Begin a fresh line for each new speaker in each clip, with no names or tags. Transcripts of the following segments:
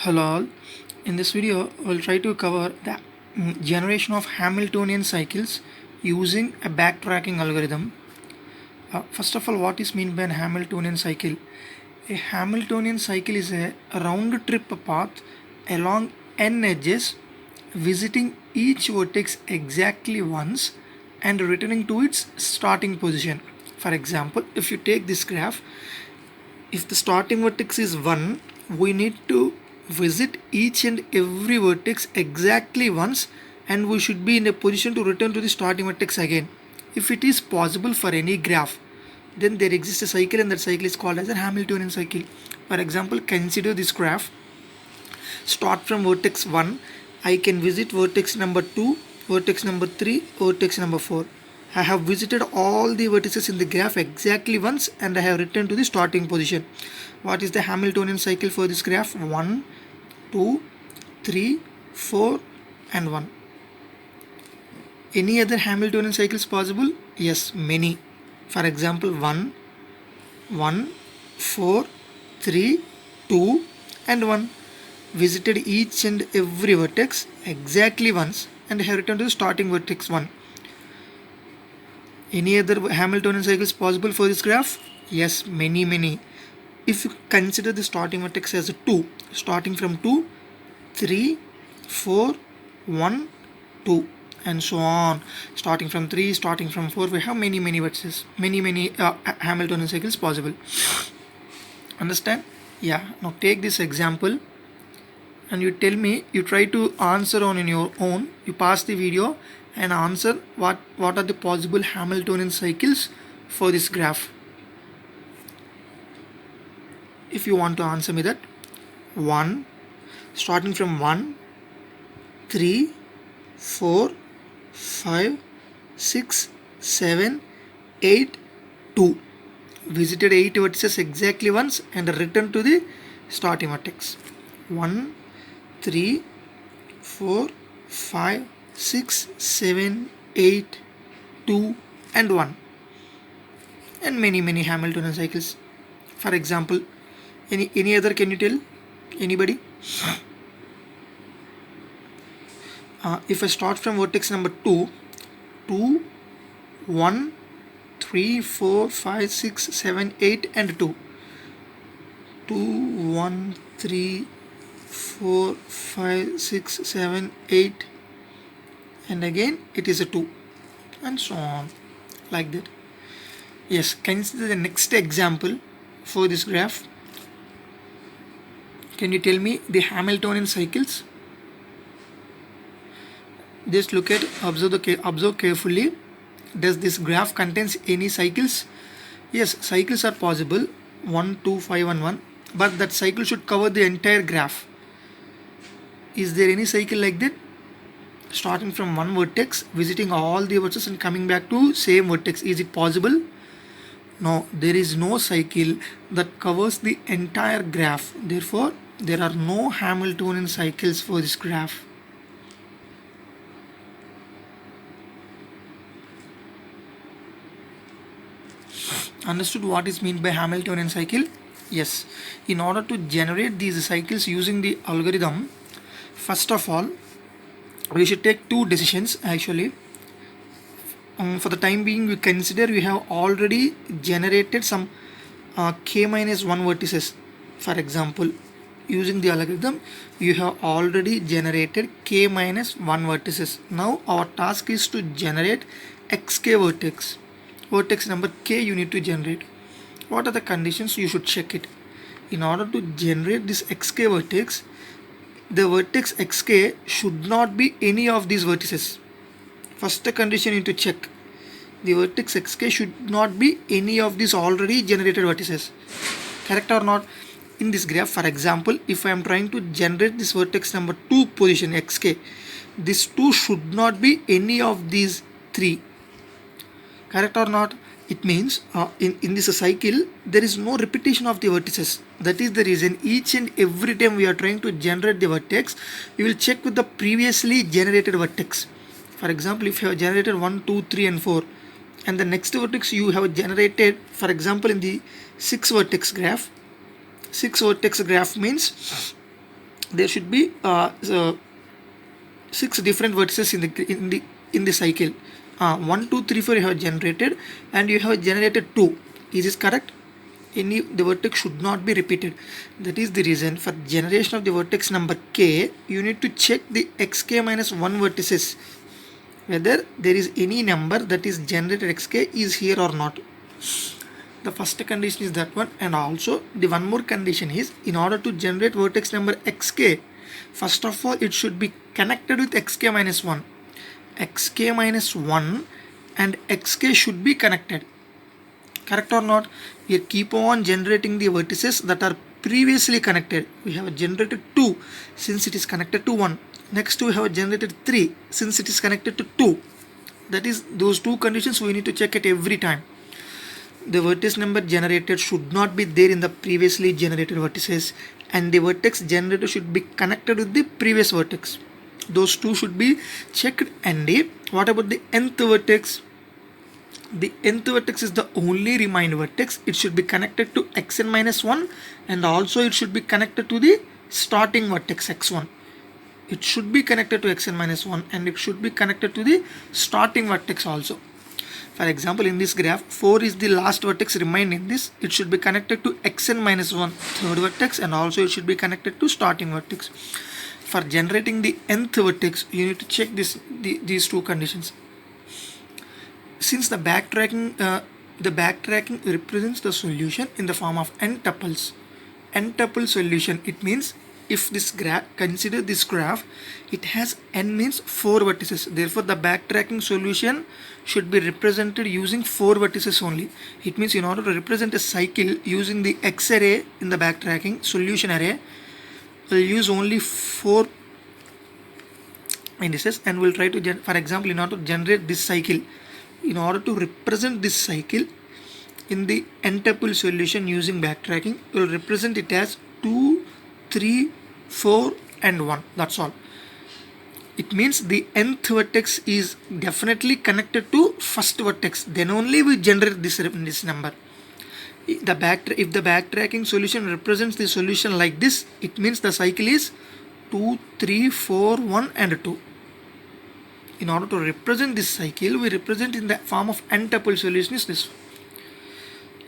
Hello all. In this video, we'll try to cover the generation of Hamiltonian cycles using a backtracking algorithm. First of all, what is meant by a Hamiltonian cycle? A Hamiltonian cycle is a round trip path along n edges, visiting each vertex exactly once and returning to its starting position. For example, if you take this graph, if the starting vertex is 1, we need to visit each and every vertex exactly once, and we should be in a position to return to the starting vertex again. If it is possible for any graph, then there exists a cycle, and that cycle is called as a Hamiltonian cycle. For example, consider this graph. Start from vertex 1, I can visit vertex number 2, vertex number 3, vertex number 4. I have visited all the vertices in the graph exactly once and I have returned to the starting position. What is the Hamiltonian cycle for this graph? 1, 2, 3, 4 and 1. Any other Hamiltonian cycles possible? Yes, many. For example, 1, 1, 4, 3, 2 and 1. Visited each and every vertex exactly once and have returned to the starting vertex 1. Any other Hamiltonian cycles possible for this graph? Yes, many. If you consider the starting vertex as a 2, starting from 2, 3, 4, 1, 2 and so on. Starting from 3, starting from 4, we have many vertices, many Hamiltonian cycles possible. Understand? Yeah. Now take this example and you tell me, you try to answer on in your own. You pause the video and answer what are the possible Hamiltonian cycles for this graph. If you want to answer me that, 1, starting from 1, 3, 4, 5, 6, 7, 8, 2. Visited 8 vertices exactly once and returned to the starting vertex. 1, 3, 4, 5, 6, 7, 8, 2 and 1. And many Hamiltonian cycles. For example, any other, can you tell? Anybody? If I start from vertex number 2, 2, 1, 3, 4, 5, 6, 7, 8 and 2. 2, 1, 3, 4, 5, 6, 7, 8 and again it is a 2 and so on, like that. Yes, consider the next example for this graph. Can you tell me the Hamiltonian cycles? Just look at, observe carefully. Does this graph contains any cycles? Yes, cycles are possible, 1, 2, 5 and 1, but that cycle should cover the entire graph. Is there any cycle like that? Starting from one vertex, visiting all the vertices and coming back to same vertex. Is it possible? No, there is no cycle that covers the entire graph. Therefore, there are no Hamiltonian cycles for this graph. Understood what is meant by Hamiltonian cycle? Yes. In order to generate these cycles using the algorithm, first of all, we should take two decisions actually. For the time being, we consider we have already generated some k minus 1 vertices. For example, using the algorithm, you have already generated k minus 1 vertices. Now our task is to generate xk vertex. Vertex number k you need to generate. What are the conditions? You should check it. In order to generate this xk vertex, the vertex xk should not be any of these vertices. First condition you need to check. The vertex xk should not be any of these already generated vertices. Correct or not? In this graph, for example, if I am trying to generate this vertex number 2 position xk, this 2 should not be any of these 3. Correct or not? It means in this cycle there is no repetition of the vertices. That is the reason each and every time we are trying to generate the vertex, we will check with the previously generated vertex. For example, if you have generated 1, 2, 3 and 4 and the next vertex you have generated, for example in the 6 vertex graph means there should be 6 different vertices in the cycle. 1 2 3 4 you have generated, and you have generated 2. Is this correct? The vertex should not be repeated. That is the reason for generation of the vertex number k, you need to check the xk minus 1 vertices, whether there is any number that is generated xk is here or not. The first condition is that one, and also the one more condition is, in order to generate vertex number xk, first of all it should be connected with xk minus 1. Xk minus 1 and xk should be connected. Correct or not? We keep on generating the vertices that are previously connected. We have generated 2 since it is connected to 1. Next we have generated 3 since it is connected to 2. That is, those two conditions we need to check it every time. The vertex number generated should not be there in the previously generated vertices, and the vertex generated should be connected with the previous vertex. Those two should be checked. And what about the nth vertex? The nth vertex is the only remained vertex. It should be connected to xn minus 1, and also it should be connected to the starting vertex x1. It should be connected to xn minus 1, and it should be connected to the starting vertex also. For example, in this graph, 4 is the last vertex remained in this. It should be connected to xn minus 1 third vertex, and also it should be connected to starting vertex. For generating the nth vertex, you need to check these two conditions. Since the backtracking represents the solution in the form of n tuples. N tuple solution, it means if this graph, consider this graph, it has n means 4 vertices. Therefore, the backtracking solution should be represented using 4 vertices only. It means in order to represent a cycle using the X array in the backtracking solution array, we'll use only 4 indices, and we'll try to, for example, in order to generate this cycle, in order to represent this cycle in the n-tuple solution using backtracking, we'll represent it as 2, 3, 4 and 1. That's all. It means the nth vertex is definitely connected to first vertex. Then only we generate this number. If the backtracking solution represents the solution like this, it means the cycle is 2, 3, 4, 1 and 2. In order to represent this cycle, we represent in the form of n-tuple solution is this.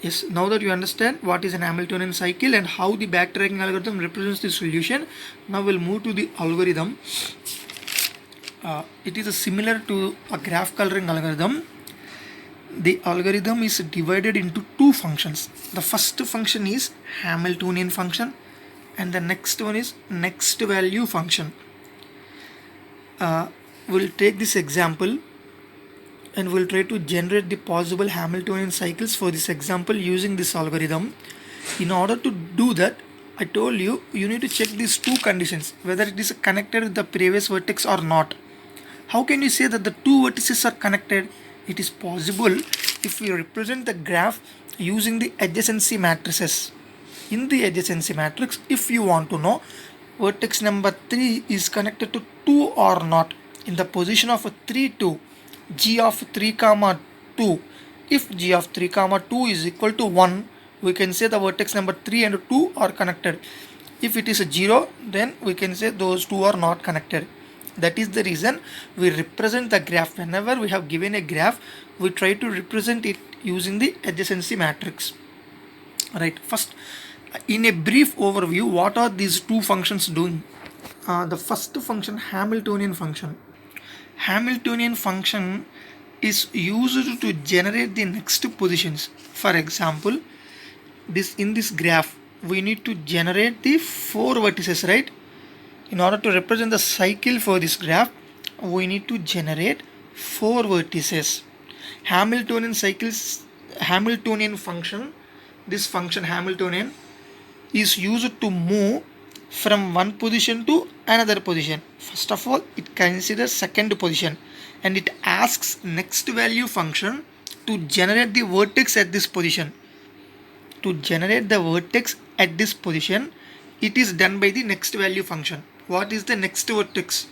Yes, now that you understand what is an Hamiltonian cycle and how the backtracking algorithm represents the solution, now we'll move to the algorithm. It is similar to a graph coloring algorithm. The algorithm is divided into 2 functions. The first function is Hamiltonian function, and the next one is next value function. We'll take this example and we'll try to generate the possible Hamiltonian cycles for this example using this algorithm. In order to do that, I told you need to check these 2 conditions, whether it is connected with the previous vertex or not. How can you say that the 2 vertices are connected? It is possible if we represent the graph using the adjacency matrices. In the adjacency matrix, if you want to know vertex number 3 is connected to 2 or not, in the position of 3, 2, g of 3 comma 2, if g of 3 comma 2 is equal to 1, we can say the vertex number 3 and 2 are connected. If it is a 0, then we can say those 2 are not connected. That is the reason we represent the graph. Whenever we have given a graph, we try to represent it using the adjacency matrix. Right. First, in a brief overview, what are these 2 functions doing? The first function, Hamiltonian function. Hamiltonian function is used to generate the next positions. For example, in this graph, we need to generate the 4 vertices, right? In order to represent the cycle for this graph, we need to generate 4 vertices. Hamiltonian function, this function Hamiltonian is used to move from one position to another position. First of all, it considers second position and it asks next value function to generate the vertex at this position. To generate the vertex at this position, it is done by the next value function. What is the next vertex?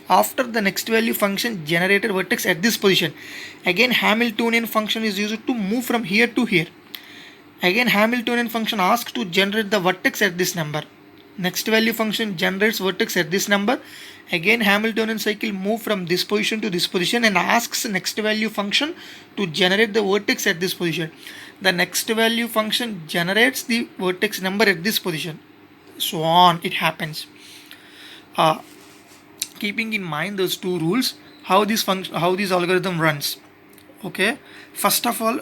After the next value function generated vertex at this position, again Hamiltonian function is used to move from here to here. Again Hamiltonian function asks to generate the vertex at this number. Next value function generates vertex at this number. Again Hamiltonian cycle move from this position to this position and asks next value function to generate the vertex at this position. The next value function generates the vertex number at this position. So on it happens. Keeping in mind those two rules, how this algorithm runs. Okay, first of all,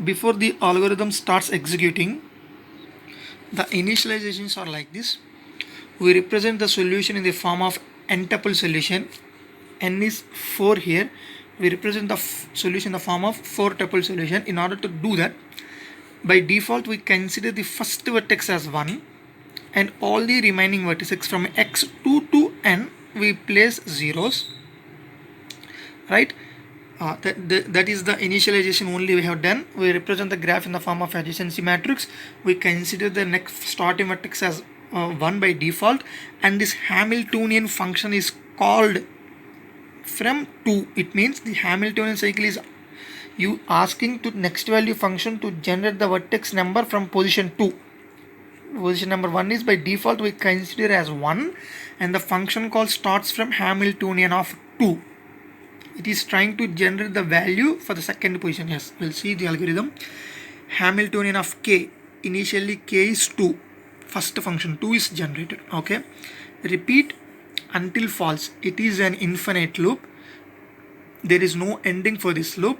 before the algorithm starts executing, the initializations are like this. We represent the solution in the form of n-tuple solution. N is 4 here. We represent the solution in the form of 4-tuple solution. In order to do that, by default we consider the first vertex as 1 and all the remaining vertices from x2 to n we place zeros, right? That is the initialization only we have done. We represent the graph in the form of adjacency matrix. We consider the next starting vertex as 1 by default, and this Hamiltonian function is called from 2. It means the Hamiltonian cycle is you asking to next value function to generate the vertex number from position 2. Position number 1 is by default we consider as 1, and the function call starts from Hamiltonian of 2. It is trying to generate the value for the second position. Yes, we'll see the algorithm. Hamiltonian of k, initially k is 2, first function 2 is generated. Okay, repeat until false. It is an infinite loop. There is no ending for this loop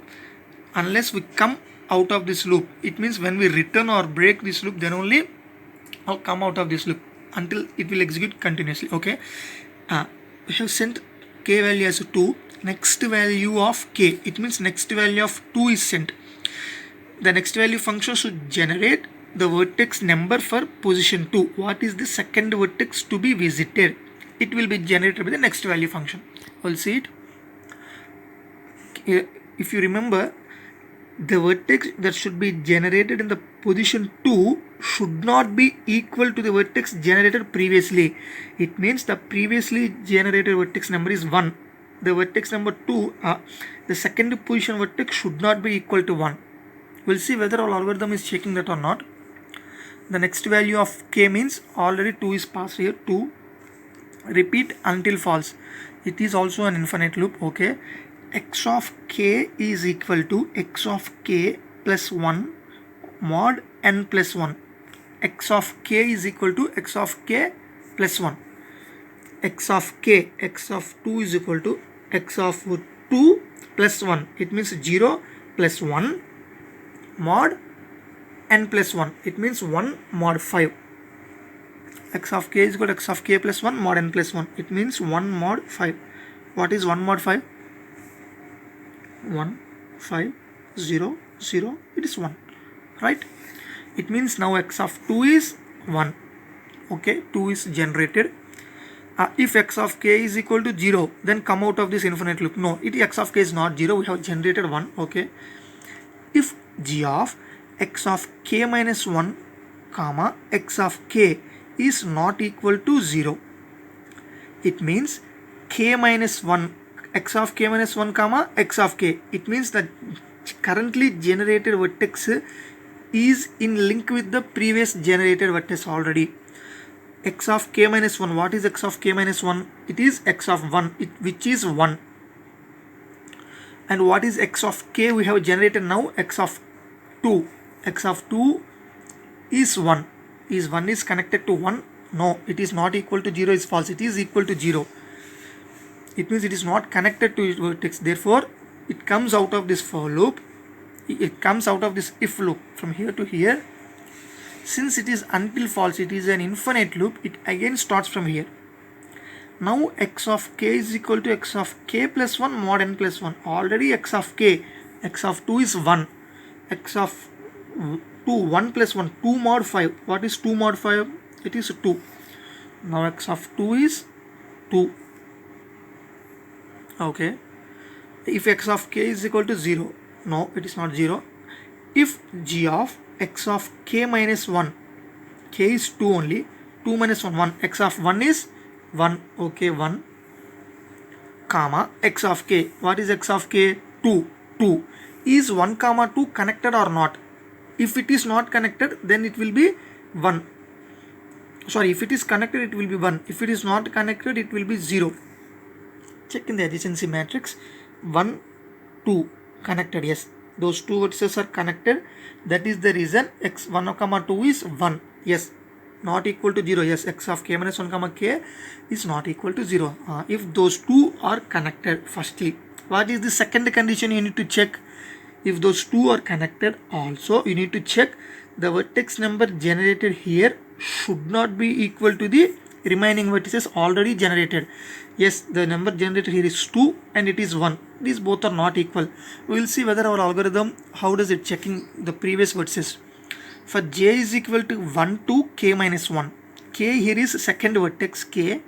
unless we come out of this loop. It means when we return or break this loop, then only I'll come out of this loop until it will execute continuously. Okay, we have sent k value as 2. Next value of k, it means next value of 2 is sent. The next value function should generate the vertex number for position 2. What is the second vertex to be visited? It will be generated by the next value function. We'll see it. If you remember, the vertex that should be generated in the position 2 should not be equal to the vertex generated previously. It means the previously generated vertex number is 1. The vertex number 2, the second position vertex should not be equal to 1. We'll see whether our algorithm is checking that or not. The next value of k means already 2 is passed here, 2. Repeat until false. It is also an infinite loop. Okay, x of k is equal to x of k plus 1 mod n plus 1. X of k is equal to x of k plus 1. X of k, x of 2 is equal to x of 2 plus 1. It means 0 plus 1 mod n plus 1. It means 1 mod 5. X of k is equal to x of k plus 1 mod n plus 1. It means 1 mod 5. What is 1 mod 5? 1, 5, 0, 0. It is 1. Right? It means now x of 2 is 1. Okay, 2 is generated. If x of k is equal to 0, then come out of this infinite loop. No, x of k is not 0. We have generated 1. Okay. If g of x of k minus 1 comma x of k is not equal to 0, it means k minus 1, x of k minus 1 comma x of k. It means that currently generated vertex is in link with the previous generated vertex already. X of k minus 1. What is x of k minus 1? It is x of 1, which is 1. And what is x of k we have generated now? X of 2. X of 2 is 1. Is 1 is connected to 1? No, it is not equal to 0 is false. It is equal to 0. It means it is not connected to its vertex. Therefore, it comes out of this for loop. It comes out of this if loop from here to here. Since it is until false, it is an infinite loop, it again starts from here. Now x of k is equal to x of k plus 1 mod n plus 1. Already x of k, x of 2 is 1. X of 2, 1 plus 1, 2 mod 5. What is 2 mod 5? It is 2. Now x of 2 is 2. Okay. If x of k is equal to 0, no, it is not 0. If g of x of k minus 1, k is 2 only, 2 minus 1, 1, x of 1 is 1, okay, 1, comma, x of k, what is x of k? 2, 2, is 1 comma 2 connected or not? If it is not connected, then it will be 1, Sorry, if it is connected it will be 1, if it is not connected it will be 0. Check in the adjacency matrix. 1, 2 connected, yes, those two vertices are connected. That is the reason x1 comma 2 is 1. Yes, not equal to 0. Yes, x of k minus 1 comma k is not equal to 0 if those two are connected. Firstly, what is the second condition you need to check? If those two are connected, also you need to check the vertex number generated here should not be equal to the remaining vertices already generated. Yes, the number generated here is 2 and it is 1. These both are not equal. We will see whether our algorithm, how does it checking the previous vertices. For j is equal to 1 to k minus 1. K here is second vertex k.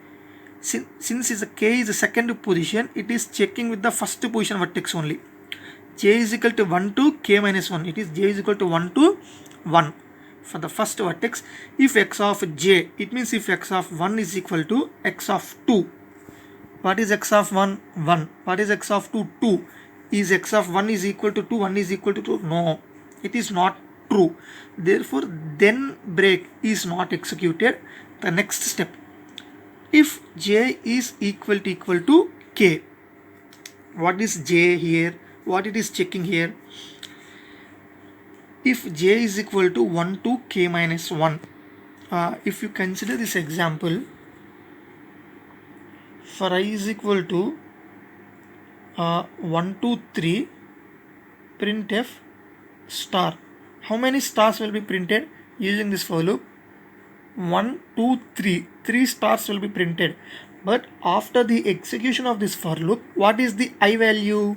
Since k is the second position, it is checking with the first position vertex only. J is equal to 1 to k minus 1. It is j is equal to 1 to 1 for the first vertex. If x of j, it means if x of 1 is equal to x of 2. What is x of 1? 1. What is x of 2? 2. Is x of 1 is equal to 2? 1 is equal to 2? No, it is not true. Therefore, then break is not executed. The next step, if j is equal to k, what is j here? What it is checking here? If j is equal to 1 to k minus 1, if you consider this example, for I is equal to 1, 2, 3, printf star. How many stars will be printed using this for loop? 1, 2, 3. 3 stars will be printed. But after the execution of this for loop, what is the I value?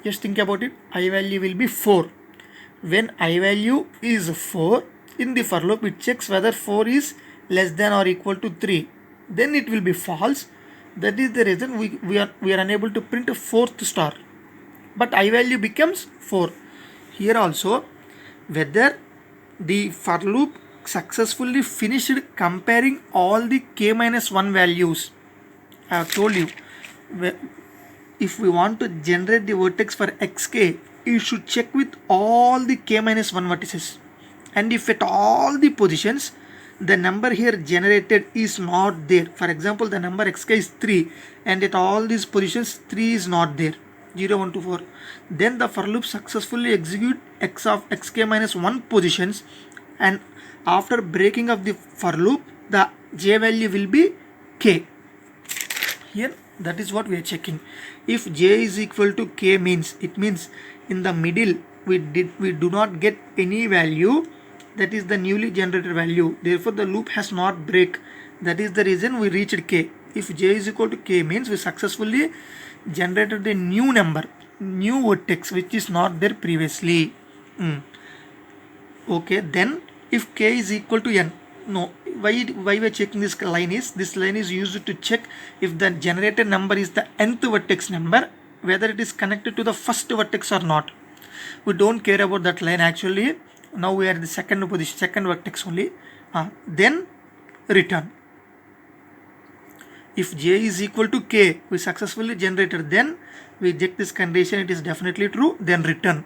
Just think about it. I value will be 4. When I value is 4, in the for loop it checks whether 4 is less than or equal to 3. Then it will be false. That is the reason we are unable to print a 4th star. But I value becomes 4. Here also, whether the for loop successfully finished comparing all the k minus 1 values. I have told you, if we want to generate the vertex for xk, you should check with all the k minus 1 vertices. And if at all the positions the number here generated is not there, for example the number xk is 3 and at all these positions 3 is not there, 0, 1, 2, 4, then the for loop successfully execute x of xk minus 1 positions, and after breaking of the for loop the j value will be k. Here that is what we are checking. If j is equal to k means, it means in the middle we do not get any value, that is the newly generated value, therefore the loop has not break. That is the reason we reached k. If j is equal to k means we successfully generated a new number, new vertex which is not there previously. Okay, then if k is equal to n, no, why we are checking this line is, this line is used to check if the generated number is the nth vertex number, whether it is connected to the first vertex or not. We don't care about that line actually. Now we are in the second position, second vertex only. Then return. If j is equal to k, we successfully generated, then we check this condition, it is definitely true, then return.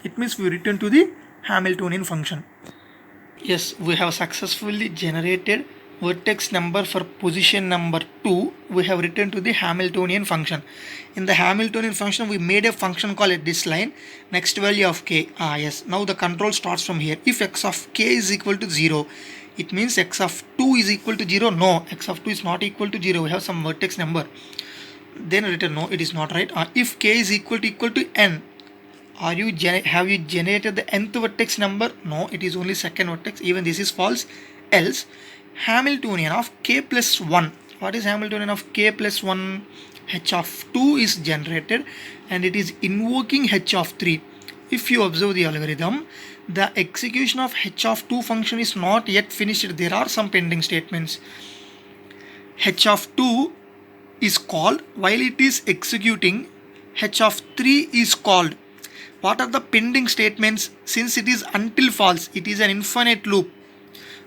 It means we return to the Hamiltonian function. Yes, we have successfully generated vertex number for position number 2. We have returned to the Hamiltonian function. In the Hamiltonian function, we made a function called at this line, next value of k. Yes, now the control starts from here. If x of k is equal to 0, it means x of 2 is equal to 0. No, x of 2 is not equal to 0. We have some vertex number. Then return. No, it is not right. If k is equal to n, have you generated the nth vertex number? No, it is only second vertex. Even this is false. Else, Hamiltonian of k plus 1. What is Hamiltonian of k plus 1? H of 2 is generated and it is invoking h of 3. If you observe the algorithm, the execution of h of 2 function is not yet finished. There are some pending statements. H of 2 is called. While it is executing, h of 3 is called. What are the pending statements? Since it is until false, it is an infinite loop.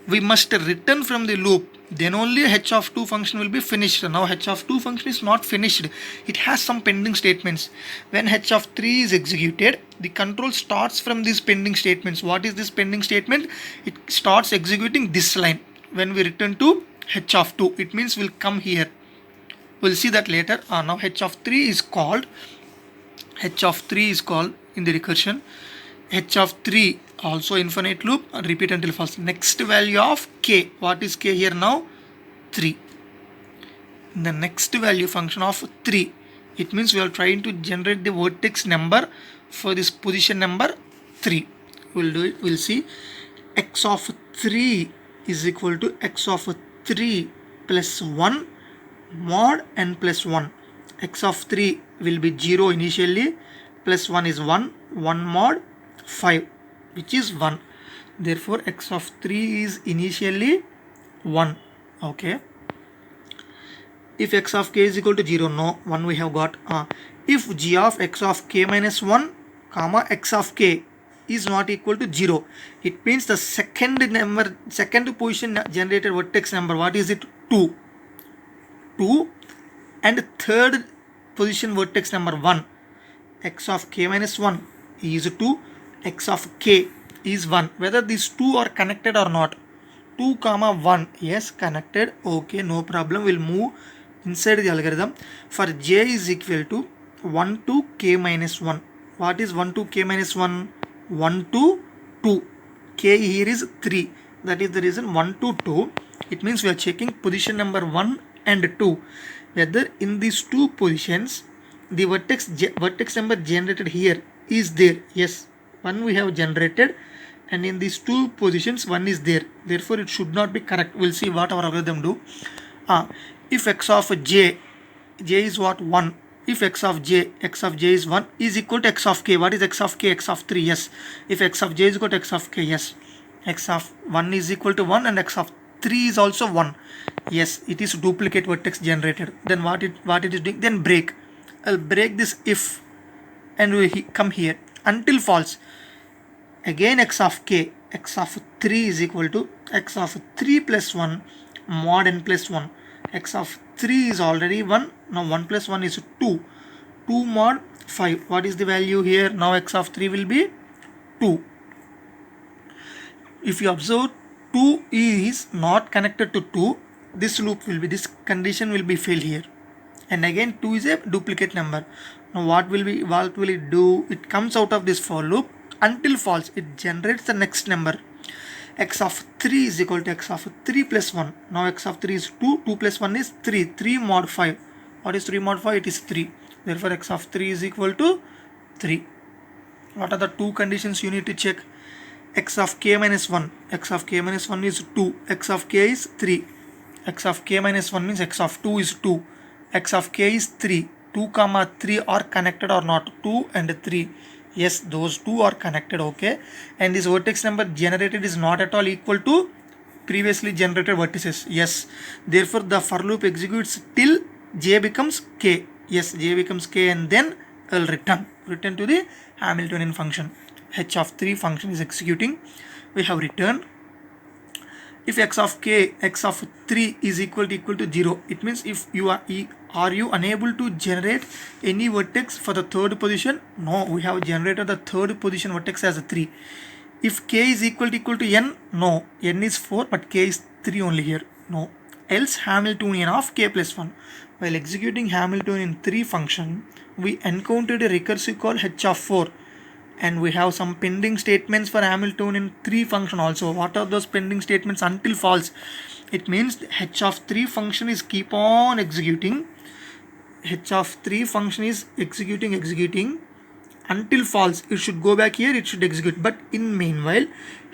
we must return from the loop, then only h of 2 function will be finished. Now h of 2 function is not finished, it has some pending statements. When h of 3 is executed, the control starts from these pending statements. What is this pending statement? It starts executing this line. When we return to h of 2, it means we'll come here, we'll see that later. Now h of 3 is called, h of 3 is called in the recursion, h of 3 also infinite loop, repeat until false. Next value of k, what is k here now? 3. The next value function of 3, it means we are trying to generate the vertex number for this position number 3. We'll do it, we'll see. X of 3 is equal to x of 3 plus 1 mod n plus 1. X of 3 will be 0 initially, plus 1 is 1, 1 mod 5, which is 1. Therefore x of 3 is initially 1. Okay, if x of k is equal to 0, no, 1 we have got. If g of x of k minus 1 comma x of k is not equal to 0, it means the second position generated vertex number, what is it? 2, and third position vertex number 1. X of k minus 1 is 2, x of k is 1. Whether these two are connected or not, 2 comma 1, yes, connected. Okay, no problem, we'll move inside the algorithm. For j is equal to 1 to k minus 1. What is 1 to k minus 1? 1 to 2. K here is 3. That is the reason 1 to 2. It means we are checking position number 1 and 2. Whether in these two positions the vertex number generated here is there. Yes, 1 we have generated, and in these two positions 1 is there. Therefore it should not be correct. We'll see what our algorithm do. If x of j is what? 1. If x of j is 1 is equal to x of k. What is x of k? X of 3. Yes. If x of j is equal to x of k, yes. X of 1 is equal to 1 and x of 3 is also 1. Yes, it is duplicate vertex generated. Then what it is doing? Then break. I'll break this if, and we come here until false. Again x of k, x of 3 is equal to x of 3 plus 1 mod n plus 1. X of 3 is already 1. Now 1 plus 1 is 2. 2 mod 5. What is the value here? Now x of 3 will be 2. If you observe, 2 is not connected to 2. This loop will be, this condition will be failed here. And again 2 is a duplicate number. Now what will it do? It comes out of this for loop until false. It generates the next number. X of 3 is equal to x of 3 plus 1. Now x of 3 is 2. 2 plus 1 is 3. 3 mod 5. What is 3 mod 5? It is 3. Therefore x of 3 is equal to 3. What are the two conditions you need to check? X of k minus 1. X of k minus 1 is 2. X of k is 3. X of k minus 1 means x of 2 is 2. X of k is 3. 2 comma 3 are connected or not? 2 and 3. Yes, those two are connected. Okay, and this vertex number generated is not at all equal to previously generated vertices. Yes, therefore the for loop executes till j becomes k. Yes, j becomes k, and then I'll return to the Hamiltonian function. H of 3 function is executing. We have returned. If x of 3 is equal to 0, it means if you are you unable to generate any vertex for the third position? No, we have generated the third position vertex as a 3. If k is equal to n, no, n is 4 but k is 3 only here, no. Else Hamiltonian of k plus 1. While executing Hamiltonian 3 function, we encountered a recursive call h of 4. And we have some pending statements for Hamiltonian 3 function also. What are those pending statements? Until false. It means h of 3 function is keep on executing. H of 3 function is executing until false. It should go back here, it should execute. But in meanwhile,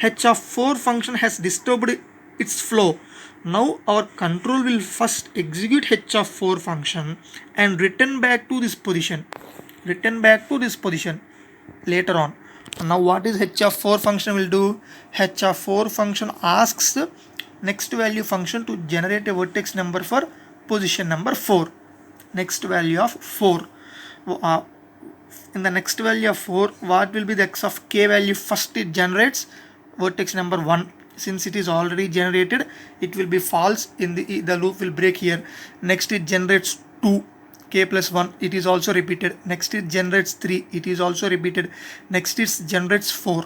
h of 4 function has disturbed its flow. Now our control will first execute h of 4 function and return back to this position. Later on. Now what is h of 4 function will do? H of 4 function asks the next value function to generate a vertex number for position number 4. Next value of 4. In the next value of 4, what will be the x of k value? First it generates vertex number 1. since it is already generated, it will be false. In the loop will break here. Next it generates 2, k plus 1, it is also repeated. Next it generates 3, it is also repeated. Next it generates 4.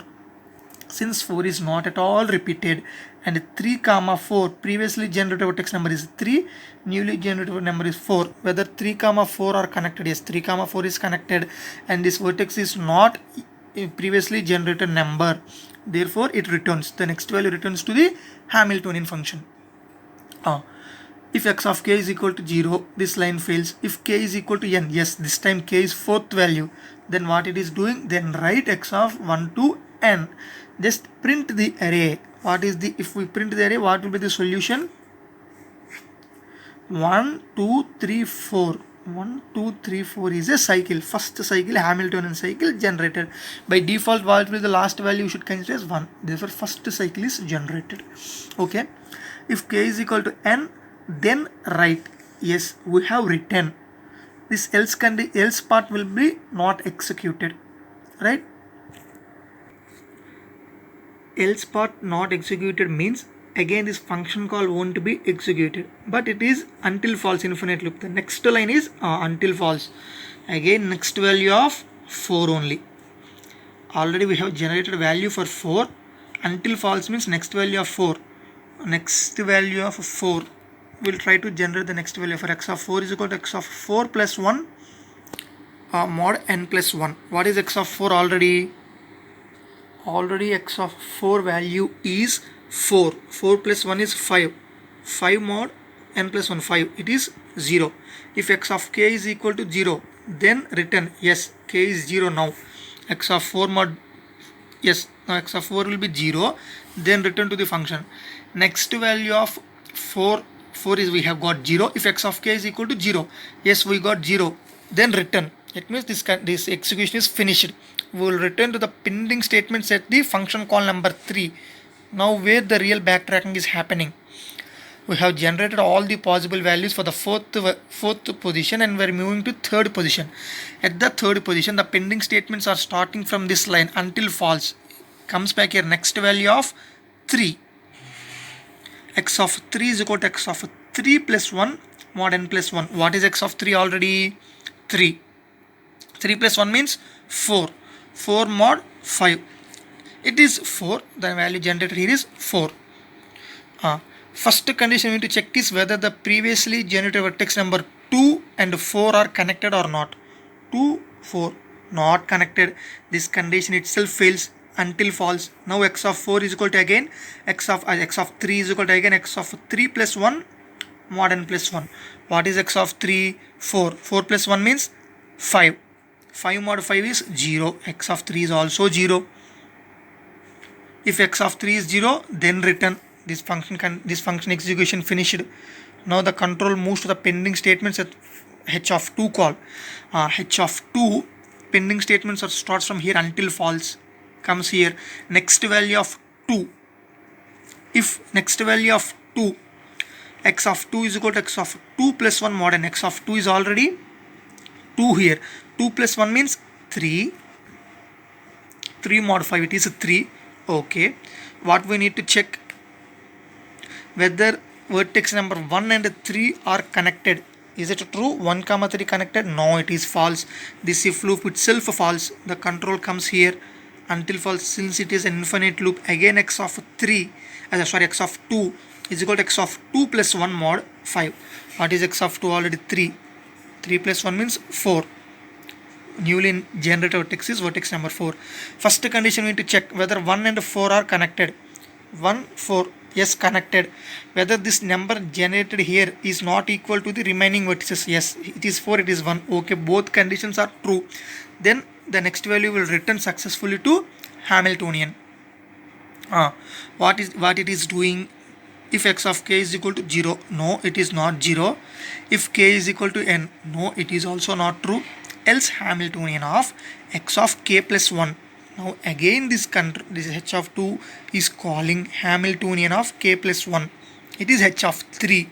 Since 4 is not at all repeated, and 3 comma 4, previously generated vertex number is 3, newly generated number is 4. Whether 3 comma 4 are connected? Yes, 3 comma 4 is connected, and this vertex is not a previously generated number. Therefore, it returns. The next value returns to the Hamiltonian function. If x of k is equal to 0, this line fails. If k is equal to n, yes, this time k is 4th value. Then what it is doing? Then write x of 1 to n. Just print the array. If we print the array, what will be the solution? 1, 2, 3, 4. 1, 2, 3, 4 is a cycle. First cycle, Hamiltonian cycle generated. By default, what will be the last value you should consider as 1. Therefore, first cycle is generated. Okay. If k is equal to n, then write, yes, we have written. This else part will be not executed. Right? Else part not executed means again this function call won't be executed, but it is until false infinite loop. The next line is until false. Again next value of 4 only. Already we have generated value for 4. Until false means next value of 4. Next value of 4. We'll try to generate the next value for x of 4 is equal to x of 4 plus 1 mod n plus 1. What is x of 4 already? Already x of 4 value is 4. 4 plus 1 is 5. 5 mod n plus 1, 5. It is 0. If x of k is equal to 0, then return, yes, k is 0 now. X of 4 mod, yes, now x of 4 will be 0. Then return to the function. Next value of 4 is we have got 0. If x of k is equal to 0, yes, we got 0. Then return. It means this execution is finished. We will return to the pending statements at the function call number 3. Now where the real backtracking is happening. We have generated all the possible values for the fourth position, and we are moving to third position. At the third position, the pending statements are starting from this line until false. Comes back here next value of 3. X of 3 is equal to x of 3 plus 1 mod n plus 1. What is x of 3 already? 3. 3 plus 1 means 4. 4 mod 5. It is 4. The value generated here is 4. First condition we need to check is whether the previously generated vertex number 2 and 4 are connected or not. 2, 4 not connected. This condition itself fails until false. Now x of 4 is equal to again x of 3 is equal to again x of 3 plus 1 mod n plus 1. What is x of 3? 4. 4 plus 1 means 5. 5 mod 5 is 0. X of 3 is also 0. If x of 3 is 0, then return. This function execution finished. Now the control moves to the pending statements at h of 2 call. H of 2 pending statements starts from here until false. Comes here next value of 2. If next value of 2, x of 2 is equal to x of 2 plus 1 mod n. X of 2 is already 2 here. 2 plus 1 means 3. 3 mod 5, it is 3. Okay. What we need to check? Whether vertex number 1 and 3 are connected. Is it true? 1, 3 connected? No, it is false. This if loop itself false. The control comes here until false. Since it is an infinite loop, again x of 2 is equal to x of 2 plus 1 mod 5. What is x of 2 already? 3. 3 plus 1 means 4. Newly generated vertex is vertex number 4. First condition we need to check whether 1 and 4 are connected. 1, 4, yes, connected. Whether this number generated here is not equal to the remaining vertices. Yes, it is 4, it is 1. Okay, both conditions are true. Then the next value will return successfully to Hamiltonian. What it is doing? If x of k is equal to 0, no, it is not 0. If k is equal to n, no, it is also not true. Else Hamiltonian of x of k plus 1. Now again this h of 2 is calling Hamiltonian of k plus 1. It is h of 3.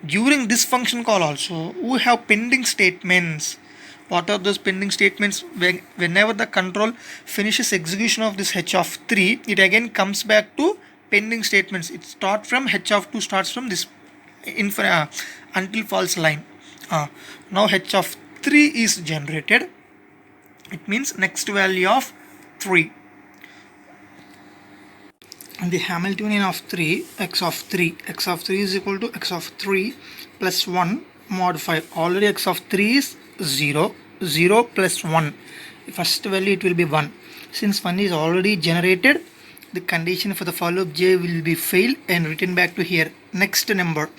During this function call also we have pending statements. What are those pending statements? Whenever the control finishes execution of this h of 3, it again comes back to pending statements. It starts from h of 2 starts from this until false line. Now h of 3 is generated. It means next value of 3. And the Hamiltonian of 3, x of 3 is equal to x of 3 plus 1 mod 5. Already x of 3 is 0. 0 plus 1. First value it will be 1. Since 1 is already generated, the condition for the for loop j will be failed and written back to here. Next number,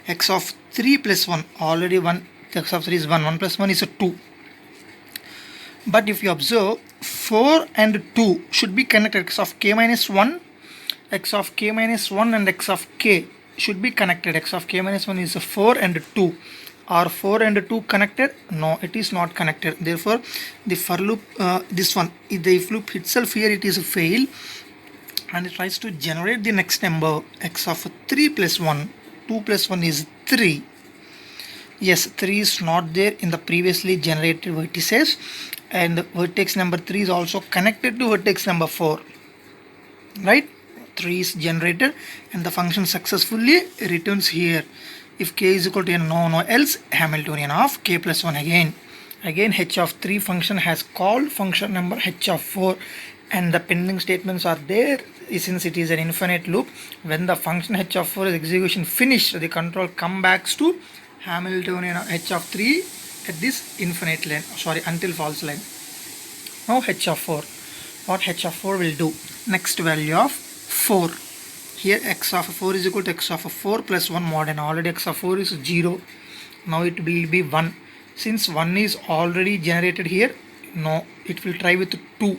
x of 3 plus 1. Already 1, x of 3 is 1. 1 plus 1 is a 2. But if you observe, 4 and 2 should be connected. X of k minus 1, x of k minus 1 and x of k should be connected. X of k minus 1 is a 4 and 2. Are 4 and 2 connected? No, it is not connected. Therefore, the for loop, this one, the if loop itself here, it is a fail. And it tries to generate the next number, x of 3 plus 1. 2 plus 1 is 3. Yes, 3 is not there in the previously generated vertices. And vertex number 3 is also connected to vertex number 4. Right? 3 is generated and the function successfully returns here. If k is equal to n, no else, Hamiltonian of k plus 1 again. Again, h of 3 function has called function number h of 4 and the pending statements are there. Since it is an infinite loop, when the function h of 4 is execution finished, the control comes back to Hamiltonian of h of 3 at this infinite line, until false line. Now h of 4. What h of 4 will do? Next value of 4. Here x of 4 is equal to x of 4 plus 1 mod n. Already x of 4 is 0. Now it will be 1. Since 1 is already generated here, no, it will try with 2.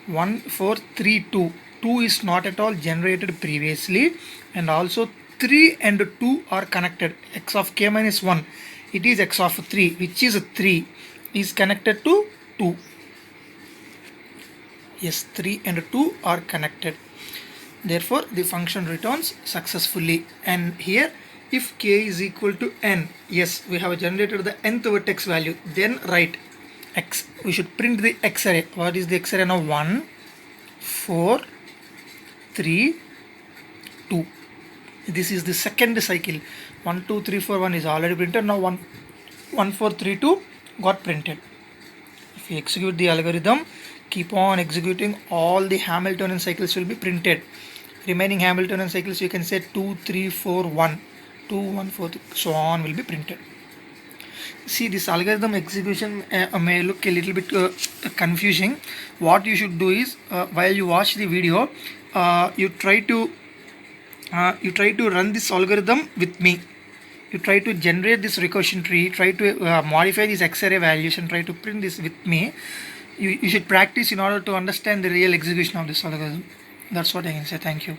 1, 4, 3, 2. 2 is not at all generated previously, and also 3 and 2 are connected. X of k minus 1, it is x of 3, which is 3, is connected to 2. Yes, 3 and 2 are connected. Therefore, the function returns successfully. And here, if k is equal to n, yes, we have generated the nth vertex value. Then write x. We should print the x array. What is the x array now? 1, 4, 3, 2. This is the second cycle. 1, 2, 3, 4, 1 is already printed. Now 1, 4, 3, 2 got printed. If you execute the algorithm, keep on executing, all the Hamiltonian cycles will be printed. Remaining Hamiltonian cycles, you can say 2, 3, 4, 1. 2, 1, 4, 3, so on will be printed. See, this algorithm execution may look a little bit confusing. What you should do is, while you watch the video, you try to run this algorithm with me. You try to generate this recursion tree, try to modify these x-array values and try to print this with me. You should practice in order to understand the real execution of this algorithm. That's what I can say. Thank you.